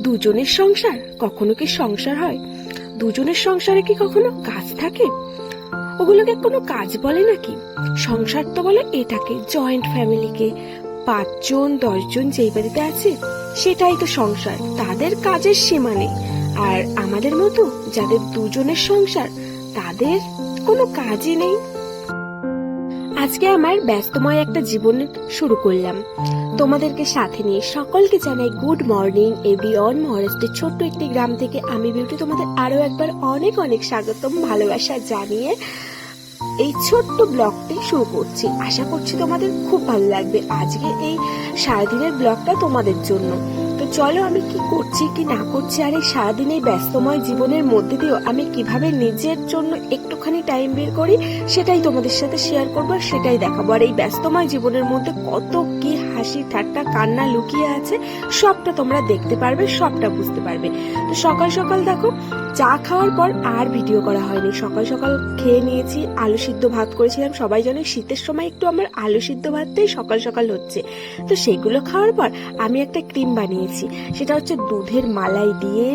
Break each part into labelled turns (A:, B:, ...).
A: দুজনের সংসার কখনো কি সংসার হয়? দুজনের সংসারে কি কখনো কাজ থাকে? ওগুলোকে কোনো কাজ বলে নাকি? সংসার তো বলে এটাকে, জয়েন্ট ফ্যামিলিকে। 5 জন 10 জন যেই বাড়িতে আছে সেটাই তো সংসার, তাদের কাজের সীমা নেই। আর আমাদের মতো যাদের দুজনের সংসার, তাদের কোনো কাজই নেই। আজকে আমার ব্যস্তময় একটা জীবন শুরু করলাম তোমাদেরকে সাথে নিয়ে। সকলকে জানাই গুড মর্নিং এভরিওয়ান। মহারাষ্ট্রের ছোট্ট একটি গ্রাম থেকে আমি বিউটি তোমাদের আরো একবার অনেক অনেক স্বাগতম, ভালোবাসা জানিয়ে এই ছোট্ট ব্লগটি শুরু করছি। আশা করছি তোমাদের খুব ভালো লাগবে আজকে এই সারাদিনের ব্লগটা তোমাদের জন্য। তো চলো আমি কি করছি কি না করছি, আর এই সারাদিন এই ব্যস্তময় জীবনের মধ্যে দিয়েও আমি কিভাবে নিজের জন্য একটুখানি টাইম বের করি সেটাই তোমাদের সাথে শেয়ার করবো, আর সেটাই দেখাবো। আর এই ব্যস্তময় জীবনের মধ্যে কত কি হাসি ঠাট্টা কান্না লুকিয়ে আছে সবটা তোমরা দেখতে পারবে, সবটা বুঝতে পারবে। তো সকাল সকাল দেখো, চা খাওয়ার পর আর ভিডিও করা হয়নি। সকাল সকাল খেয়ে নিয়েছি, আলু সিদ্ধ ভাত করেছিলাম। সবাই জানে শীতের সময় একটু আমার আলু সিদ্ধ ভাতটাই সকাল সকাল হচ্ছে। তো সেগুলো খাওয়ার পর আমি একটা ক্রিম বানিয়েছি, সেটা হচ্ছে দুধের মালাই দিয়ে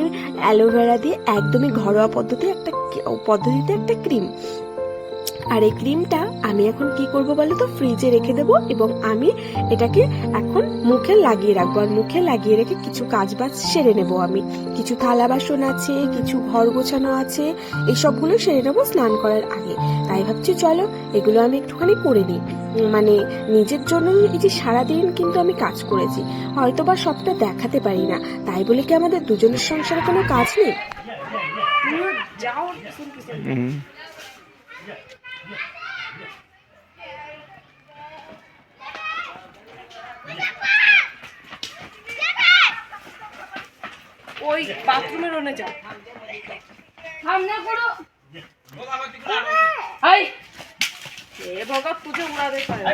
A: অ্যালোভেরা দিয়ে একদমই ঘরোয়া পদ্ধতিতে একটা ক্রিম। আর এই ক্রিমটা আমি এখন কি করব বলো তো, ফ্রিজে রেখে দেবো এবং আমি এটাকে এখন মুখে লাগিয়ে রাখবো। আর মুখে লাগিয়ে রেখে কিছু কাজ বাজ সেরে নেবো। আমি কিছু থালা বাসন আছে, কিছু ঘর গোছানো আছে, এই সবগুলো সেরে নেবো স্নান করার আগে। তাই ভাবছি চলো এগুলো আমি একটুখানি করে নিই। মানে নিজের জন্য এই যে সারাদিন কিন্তু আমি কাজ করেছি, হয়তো বা সবটা দেখাতে পারি না, তাই বলে কি আমাদের দুজনের সংসারে কোনো কাজ নেই? ওই বাথরুমের ওনে যাও, সামনে করো। হাই এ ভগত তুঝে উড়া দে পারে।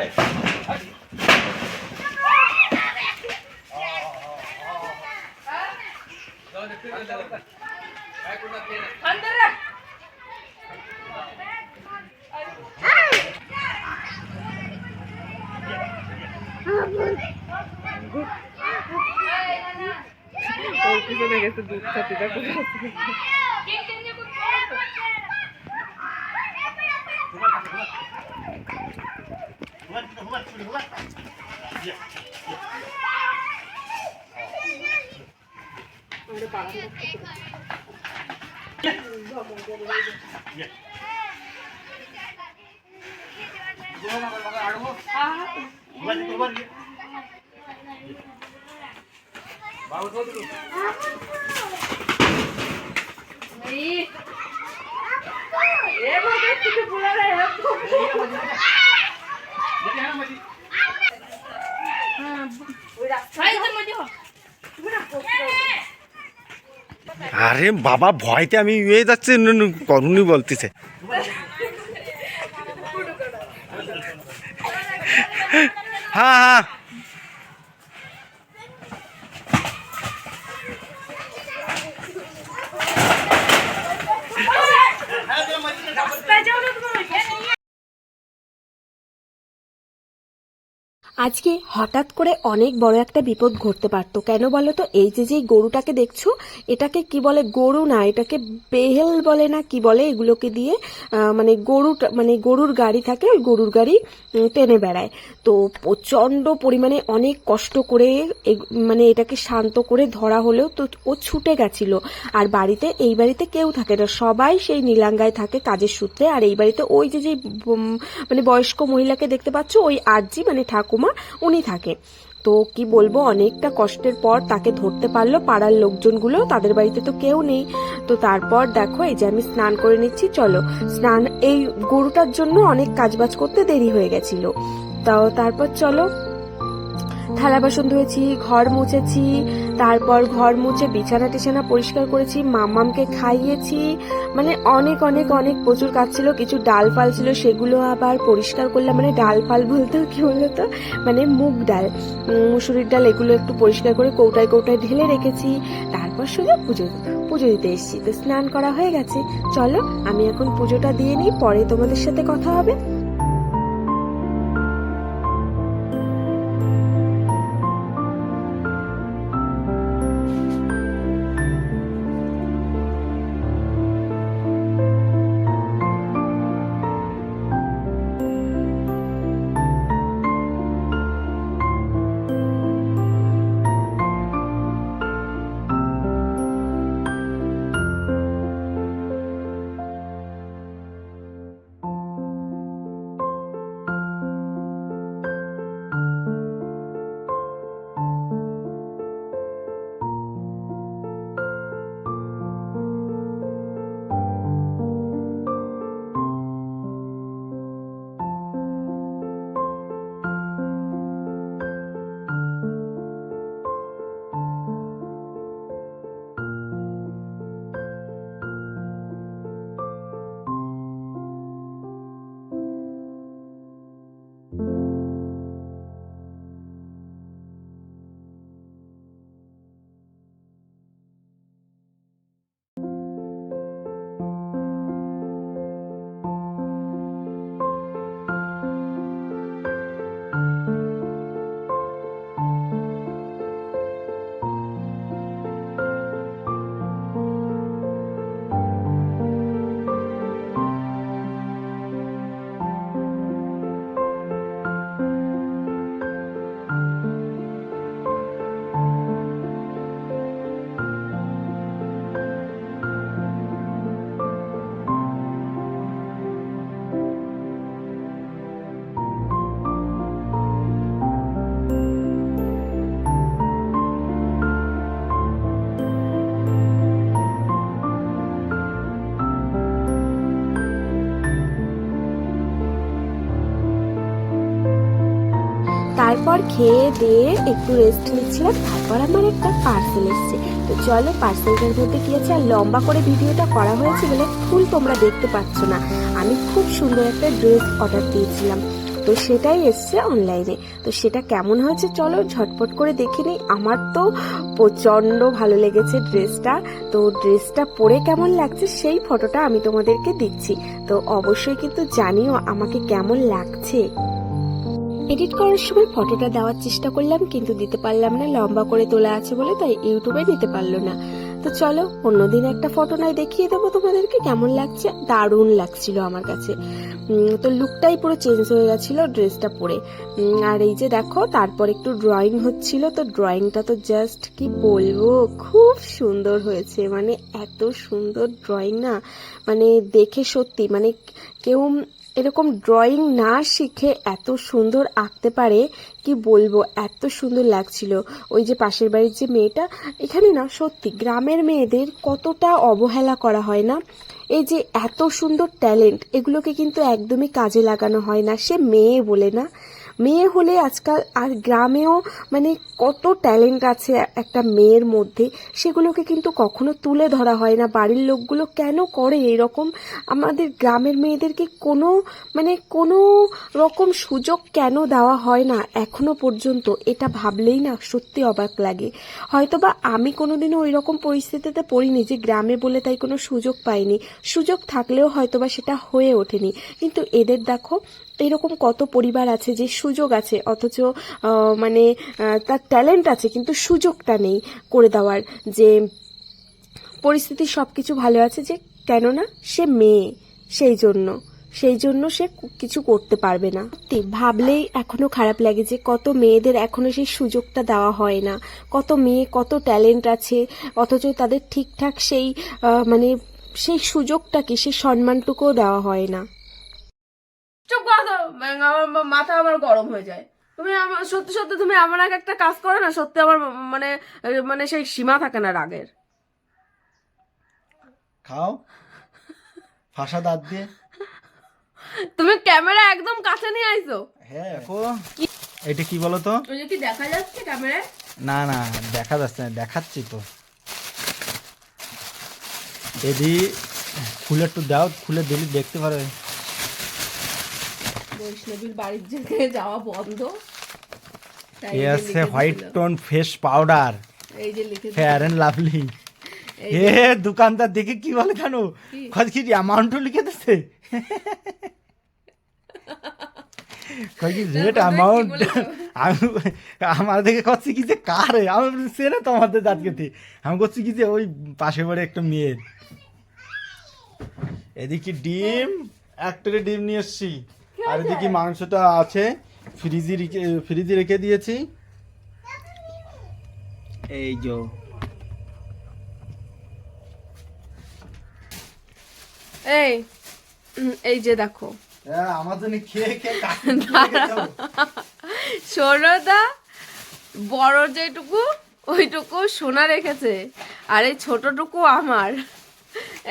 A: अंदर रख। और किसी ने कैसे दूध खाते था कुछ
B: আরে বাবা ভয়তে আমি যাচ্ছে করুনি বলতেছে। হ্যাঁ হ্যাঁ
A: আজকে হঠাৎ করে অনেক বড় একটা বিপদ ঘটতে পারতো। কেন বলো তো? এই যে গরুটাকে দেখছো, এটাকে কি বলে, গরু না, এটাকে বেহেল বলে না কি বলে, এগুলোকে দিয়ে মানে গরুর গাড়ি থাকে, ওই গরুর গাড়ি টেনে বেড়ায়। তো প্রচন্ড পরিমাণে অনেক কষ্ট করে মানে এটাকে শান্ত করে ধরা হলেও তো ও ছুটে গেছিল। আর এই বাড়িতে কেউ থাকে না, সবাই সেই নীলাঙ্গায় থাকে কাজের সূত্রে। আর এই বাড়িতে ওই যে মানে বয়স্ক মহিলাকে দেখতে পাচ্ছ, ওই আরজি মানে ঠাকুমা, উনি থাকে। তো কি বলবো, অনেকটা কষ্টের পর তাকে ধরতে পারলো পাড়ার লোকজনগুলো, তাদের বাড়িতে তো কেউ নেই। তো তারপর দেখো এই যে আমি স্নান করে নিচ্ছি। চলো স্নান, এই গরুটার জন্য অনেক কাজবাজ করতে দেরি হয়ে গেছিল। তারপর চলো থালা বাসন ধুয়েছি, ঘর মুছেছি, তারপর ঘর মুছে বিছানা টিছানা পরিষ্কার করেছি, মামামকে খাইয়েছি। মানে অনেক অনেক অনেক প্রচুর কাজ ছিল। কিছু ডাল ফাল ছিল, সেগুলো আবার পরিষ্কার করলাম। মানে ডাল ফাল বলতেও কি বলতো, মানে মুগ ডাল, মুসুরির ডাল, এগুলো একটু পরিষ্কার করে কৌটায় কৌটায় ঢেলে রেখেছি। তারপর শুধু পুজো দিতে এসেছি। তো স্নান করা হয়ে গেছে, চলো আমি এখন পুজোটা দিয়ে নিই, পরে তোমাদের সাথে কথা হবে। তারপর খেয়ে দিয়ে একটু রেস্ট নিচ্ছিলাম, তারপর আমার একটা পার্সেল এসছে। তো চলো পার্সেলটার মধ্যে কি আছে। আর লম্বা করে ভিডিওটা করা হয়েছে বলে ফুল তোমরা দেখতে পাচ্ছ না। আমি খুব সুন্দর একটা ড্রেস অর্ডার দিয়েছিলাম, তো সেটাই এসছে অনলাইনে। তো সেটা কেমন হয়েছে চলো ঝটপট করে দেখে নিই। আমার তো প্রচন্ড ভালো লেগেছে ড্রেসটা। তো ড্রেসটা পরে কেমন লাগছে সেই ফটোটা আমি তোমাদেরকে দিচ্ছি। তো অবশ্যই কিন্তু জানিও আমাকে কেমন লাগছে। এডিট করার সময় ফটোটা দেওয়ার চেষ্টা করলাম কিন্তু দিতে পারলাম না, লম্বা করে তোলা আছে বলে, তাই ইউটিউবে নিতে পারলো না। তো চলো অন্যদিন একটা ফটো নয় দেখিয়ে দেবো তোমাদেরকে কেমন লাগছে। দারুণ লাগছিল আমার কাছে। তো লুকটাই পুরো চেঞ্জ হয়ে গেছিল ড্রেসটা পরে। আর এই যে দেখো তারপর একটু ড্রয়িং হচ্ছিল, তো ড্রয়িংটা তো জাস্ট কি বলবো, খুব সুন্দর হয়েছে। মানে এত সুন্দর ড্রয়িং না, মানে দেখে সত্যি মানে কেউ এরকম ড্রয়িং না শিখে এত সুন্দর আঁকতে পারে কি বলবো, এত সুন্দর লাগছিল। ওই যে পাশের বাড়ির যে মেয়েটা, এখানে না সত্যি গ্রামের মেয়েদের কতটা অবহেলা করা হয় না। এই যে এত সুন্দর ট্যালেন্ট, এগুলোকে কিন্তু একদমই কাজে লাগানো হয় না। সে মেয়ে বলে না, মেয়ে হলে আজকাল আর গ্রামেও মানে কত ট্যালেন্ট আছে একটা মেয়ের মধ্যে, সেগুলোকে কিন্তু কখনো তুলে ধরা হয় না। বাড়ির লোকগুলো কেন করে এরকম, আমাদের গ্রামের মেয়েদেরকে কোনো মানে কোনো রকম সুযোগ কেন দেওয়া হয় না এখনো পর্যন্ত, এটা ভাবলেই না সত্যি অবাক লাগে। হয়তোবা আমি কোনোদিনও ওই রকম পরিস্থিতিতে পড়িনি যে গ্রামে বলে তাই কোনো সুযোগ পাইনি, সুযোগ থাকলেও হয়তোবা সেটা হয়ে ওঠেনি। কিন্তু এদের দেখো এরকম কত পরিবার আছে যে সুযোগ আছে অথচ মানে তার ট্যালেন্ট আছে কিন্তু সুযোগটা নেই করে দেওয়ার, যে পরিস্থিতি সবকিছু ভালো আছে যে কেননা সে মেয়ে, সেই জন্য সে কিছু করতে পারবে না। ভাবলেই এখনো খারাপ লাগে যে কত মেয়েদের এখনো সেই সুযোগটা দেওয়া হয় না। কত মেয়ে কত ট্যালেন্ট আছে অথচ তাদের ঠিকঠাক সেই মানে সেই সুযোগটাকে সেই সম্মানটুকুও দেওয়া হয় না।
C: চুপ করো তো, আমার মাথা আমার গরম হয়ে যায়। তুমি আমার সত্যি সত্যি তুমি আমার আগে একটা কাজ করো না, সত্যি আমার মানে মানে সেই সীমা থাকে না রাগের।
D: খাও ফাঁসা দাঁত দিয়ে।
C: তুমি ক্যামেরা একদম কাছে নিয়ে আইছো।
D: হ্যাঁ দেখো এটা কি বলো তো?
C: ওই যে কি দেখা যাচ্ছে ক্যামেরায়?
D: না না দেখা যাচ্ছে না, দেখাচ্ছি তো। এদি খুলে একটু দাও, খুলে দিলে দেখতে পারবে।
C: বৈষ্ণবীর বাড়ির দিকে যাওয়া বন্ধ। তাই
D: এ
C: এই যে
D: আছে
C: লিখে
D: হোয়াইট
C: দিয়েছিল।
D: টোন ফেস পাউডার,
C: এই যে লিখে
D: ফেয়ার এন্ড লাভলি। এ দোকানদার দেখে কি বলে জানো, কত কি অ্যামাউন্টও লিখে দিচ্ছে, কয় কি রেট অ্যামাউন্ট। আমার দেখে করছি কি যে কারে, আমি সে না তোমাদের দাঁতকে আমি করছি কি যে ওই পাশে বাড়ি একটা মেয়ের। এদিকে ডিম, একটা ডিম নিয়ে এসছি, আর এদিকে মাংসটা আছে ফ্রিজে রেখে দিয়েছি। এই যে
C: এই যে দেখো
D: আমার জন্য খেয়ে খেয়ে
C: শোনো দা, বড় যেটুকু ওইটুকু সোনা রেখেছে আর এই ছোটটুকু আমার।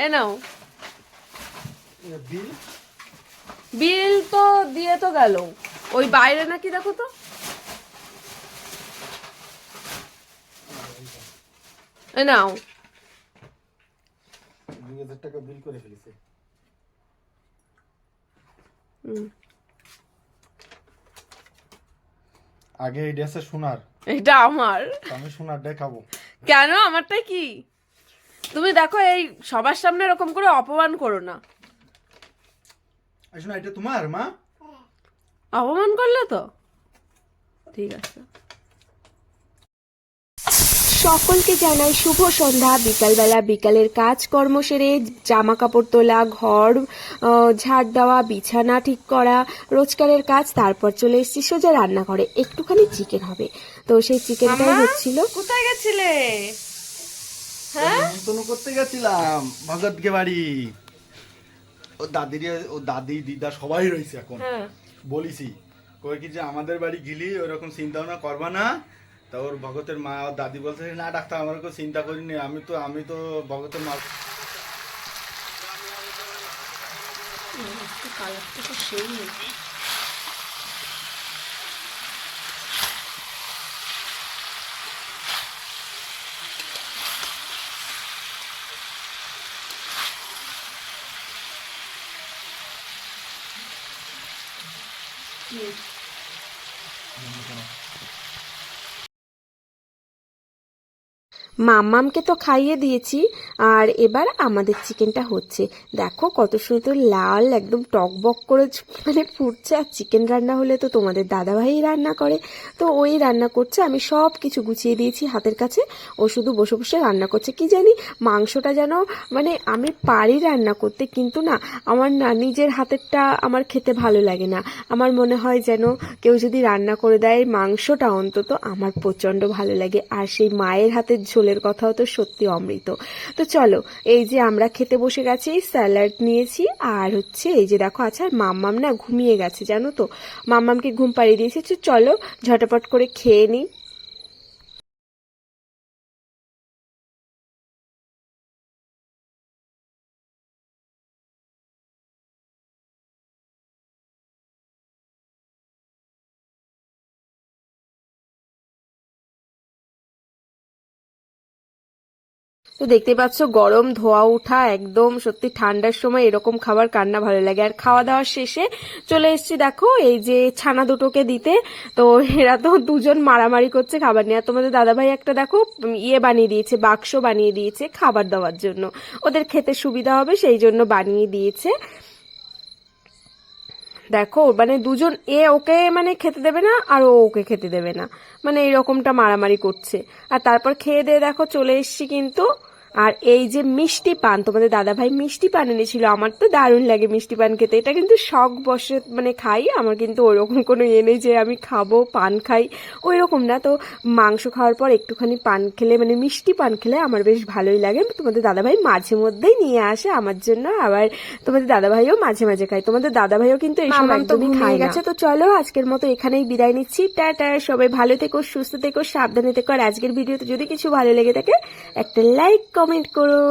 C: এ নাও বিল তো দিয়ে তো গেল, ওই বাইরে নাকি দেখো তো। এ নাও
D: 2000 টাকা বিল করে ফেলেছে। আগে এই ড্রেসে সোনার,
C: এটা আমার,
D: আমি সোনারটাই খাবো।
C: কেন আমারটা কি? তুমি দেখো এই সবার সামনে এরকম করে অপমান করো না।
D: শোনা এটা তোমার মা,
C: অপমান করলে তো ঠিক আছে।
A: সকলকে জানাই শুভ সন্ধ্যা। বিকালবেলা বিকালের কাজকর্ম সেরে জামা কাপড় তোলা, ঘর ঝাড় দেওয়া, বিছানা ঠিক করা, রোজকারের কাজ, তারপর চলে এসেছি সোজা রান্নাঘরে। একটুখানি চিকেন হবে, তো সেই চিকেনটাই হচ্ছিল।
C: কোথায় গেছিলে? হ্যাঁ
D: নিমন্ত্রণ করতে গেছিলাম ভগতকে বাড়ি। ও দাদি দিদা সবাই রয়েছে এখন।
C: হ্যাঁ
D: বলিছি কই কি যে আমাদের বাড়ি গিলি ওরকম চিন্তা ভাবনা করবা না। তা ওর ভগতের মা আর দাদি বলছে না ডাক্তার আমার কেউ চিন্তা করিনি, আমি তো ভগতের মা।
A: মাম্মামকে তো খাইয়ে দিয়েছি, আর এবার আমাদের চিকেনটা হচ্ছে। দেখো কত সুন্দর লাল একদম টকবক করে মানে ফুটছে। আর চিকেন রান্না হলে তো তোমাদের দাদাভাই রান্না করে, তো ওই রান্না করছে। আমি সব কিছু গুছিয়ে দিয়েছি হাতের কাছে, ও শুধু বসে বসে রান্না করছে। কি জানি মাংসটা যেন মানে আমি পারি রান্না করতে, কিন্তু না আমার না নিজের হাতেরটা আমার খেতে ভালো লাগে না। আমার মনে হয় যেন কেউ যদি রান্না করে দেয় মাংসটা অন্তত আমার প্রচণ্ড ভালো লাগে। আর সেই মায়ের হাতের ঝোলের কথাও তো সত্যি অমৃত। তো চলো এই যে আমরা খেতে বসে গেছি, স্যালাড নিয়েছি আর হচ্ছে এই যে দেখো। আচ্ছা মাম্মাম না ঘুমিয়ে গেছে জানো তো, মাম্মামকে ঘুম পাড়িয়ে দিয়েছে। চলো ঝটপট করে খেয়ে নিই। তো দেখতে পাচ্ছ গরম ধোয়া উঠা একদম সত্যি ঠান্ডার সময় এরকম খাবার কার না ভালো লাগে। আর খাওয়া দাওয়ার শেষে চলে এসেছি দেখো এই যে ছানা দুটোকে দিতে। তো এরা তো দুজন মারামারি করছে খাবার নিয়ে। আর তোমাদের দাদাভাই একটা দেখো ইয়ে বানিয়ে দিয়েছে, বাক্স বানিয়ে দিয়েছে খাবার দেওয়ার জন্য, ওদের খেতে সুবিধা হবে সেই জন্য বানিয়ে দিয়েছে। দেখো মানে দুজন, এ ওকে মানে খেতে দেবে না আর ও ওকে খেতে দেবে না, মানে এরকমটা মারামারি করছে। আর তারপর খেয়ে দিয়ে দেখো চলে এসছি কিন্তু। আর এই যে মিষ্টি পান, তোমাদের দাদাভাই মিষ্টি পান এনেছিল। আমার তো দারুণ লাগে মিষ্টি পান খেতে, এটা কিন্তু শখ বসে মানে খাই। আমার কিন্তু ওইরকম কোনো ইয়ে নেই যে আমি খাবো পান খাই, ওই রকম না। তো মাংস খাওয়ার পর একটুখানি পান খেলে মানে মিষ্টি পান খেলে আমার বেশ ভালোই লাগে। তোমাদের দাদাভাই মাঝে মধ্যেই নিয়ে আসে আমার জন্য, আবার তোমাদের দাদাভাইও মাঝে মাঝে খায়। তোমাদের দাদাভাইও কিন্তু এইসব একদমই খায় গেছে। তো চলো আজকের মতো এখানেই বিদায় নিচ্ছি, টাটা। সবাই ভালো থেকো, সুস্থ থেকো, সাবধানে থেকো। আর আজকের ভিডিওতে যদি কিছু ভালো লেগে থাকে একটা লাইক কমেন্ট করো।